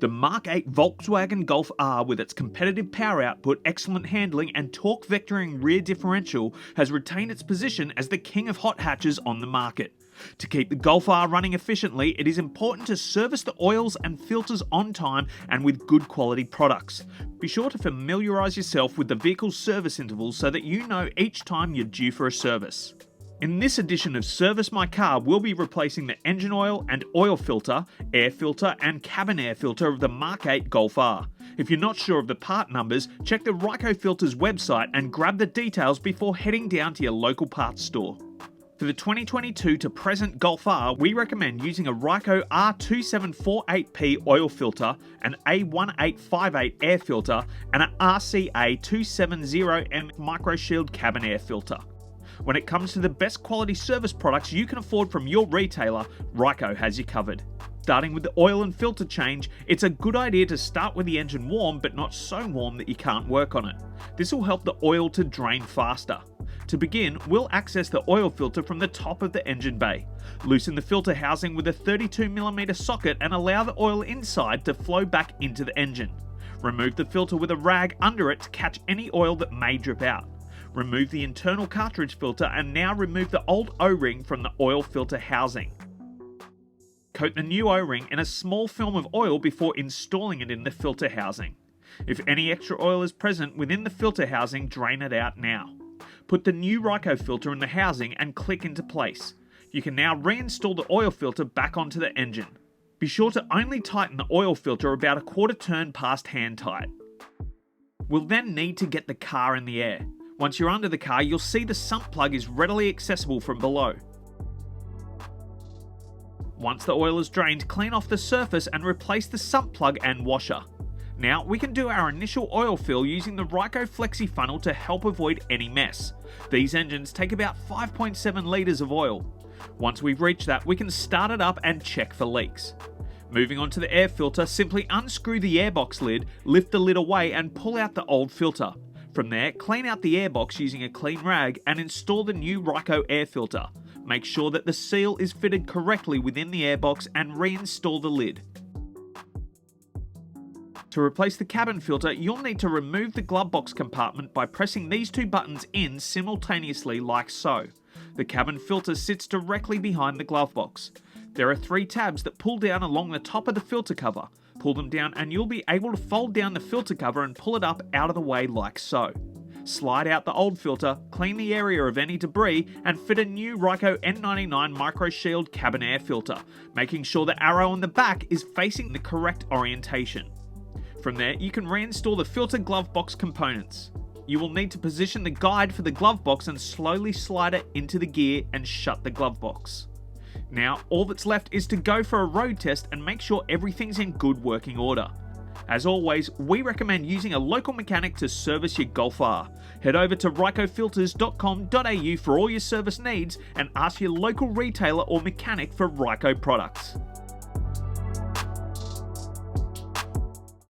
The Mark 8 Volkswagen Golf R, with its competitive power output, excellent handling and torque vectoring rear differential, has retained its position as the king of hot hatches on the market. To keep the Golf R running efficiently, it is important to service the oils and filters on time and with good quality products. Be sure to familiarise yourself with the vehicle's service intervals so that you know each time you're due for a service. In this edition of Service My Car, we'll be replacing the engine oil and oil filter, air filter and cabin air filter of the Mark 8 Golf R. If you're not sure of the part numbers, check the Ryco Filters website and grab the details before heading down to your local parts store. For the 2022 to present Golf R, we recommend using a Ryco R2748P oil filter, an A1858 air filter and an RCA270M microshield cabin air filter. When it comes to the best quality service products you can afford from your retailer, Ryco has you covered. Starting with the oil and filter change, it's a good idea to start with the engine warm but not so warm that you can't work on it. This will help the oil to drain faster. To begin, we'll access the oil filter from the top of the engine bay. Loosen the filter housing with a 32mm socket and allow the oil inside to flow back into the engine. Remove the filter with a rag under it to catch any oil that may drip out. Remove the internal cartridge filter and now remove the old O-ring from the oil filter housing. Coat the new O-ring in a small film of oil before installing it in the filter housing. If any extra oil is present within the filter housing, drain it out now. Put the new Ryco filter in the housing and click into place. You can now reinstall the oil filter back onto the engine. Be sure to only tighten the oil filter about a quarter turn past hand tight. We'll then need to get the car in the air. Once you're under the car, you'll see the sump plug is readily accessible from below. Once the oil is drained, clean off the surface and replace the sump plug and washer. Now we can do our initial oil fill using the Ryco Flexi funnel to help avoid any mess. These engines take about 5.7 litres of oil. Once we've reached that, we can start it up and check for leaks. Moving on to the air filter, simply unscrew the airbox lid, lift the lid away and pull out the old filter. From there, clean out the airbox using a clean rag and install the new Ryco air filter. Make sure that the seal is fitted correctly within the airbox and reinstall the lid. To replace the cabin filter, you'll need to remove the glove box compartment by pressing these two buttons in simultaneously like so. The cabin filter sits directly behind the glove box. There are 3 tabs that pull down along the top of the filter cover. Pull them down and you'll be able to fold down the filter cover and pull it up out of the way like so. Slide out the old filter, clean the area of any debris and fit a new Ryco N99 microshield cabin air filter, making sure the arrow on the back is facing the correct orientation. From there, you can reinstall the filter glove box components. You will need to position the guide for the glove box and slowly slide it into the gear and shut the glove box. Now, all that's left is to go for a road test and make sure everything's in good working order. As always, we recommend using a local mechanic to service your Golf R. Head over to rycofilters.com.au for all your service needs and ask your local retailer or mechanic for Ryco products.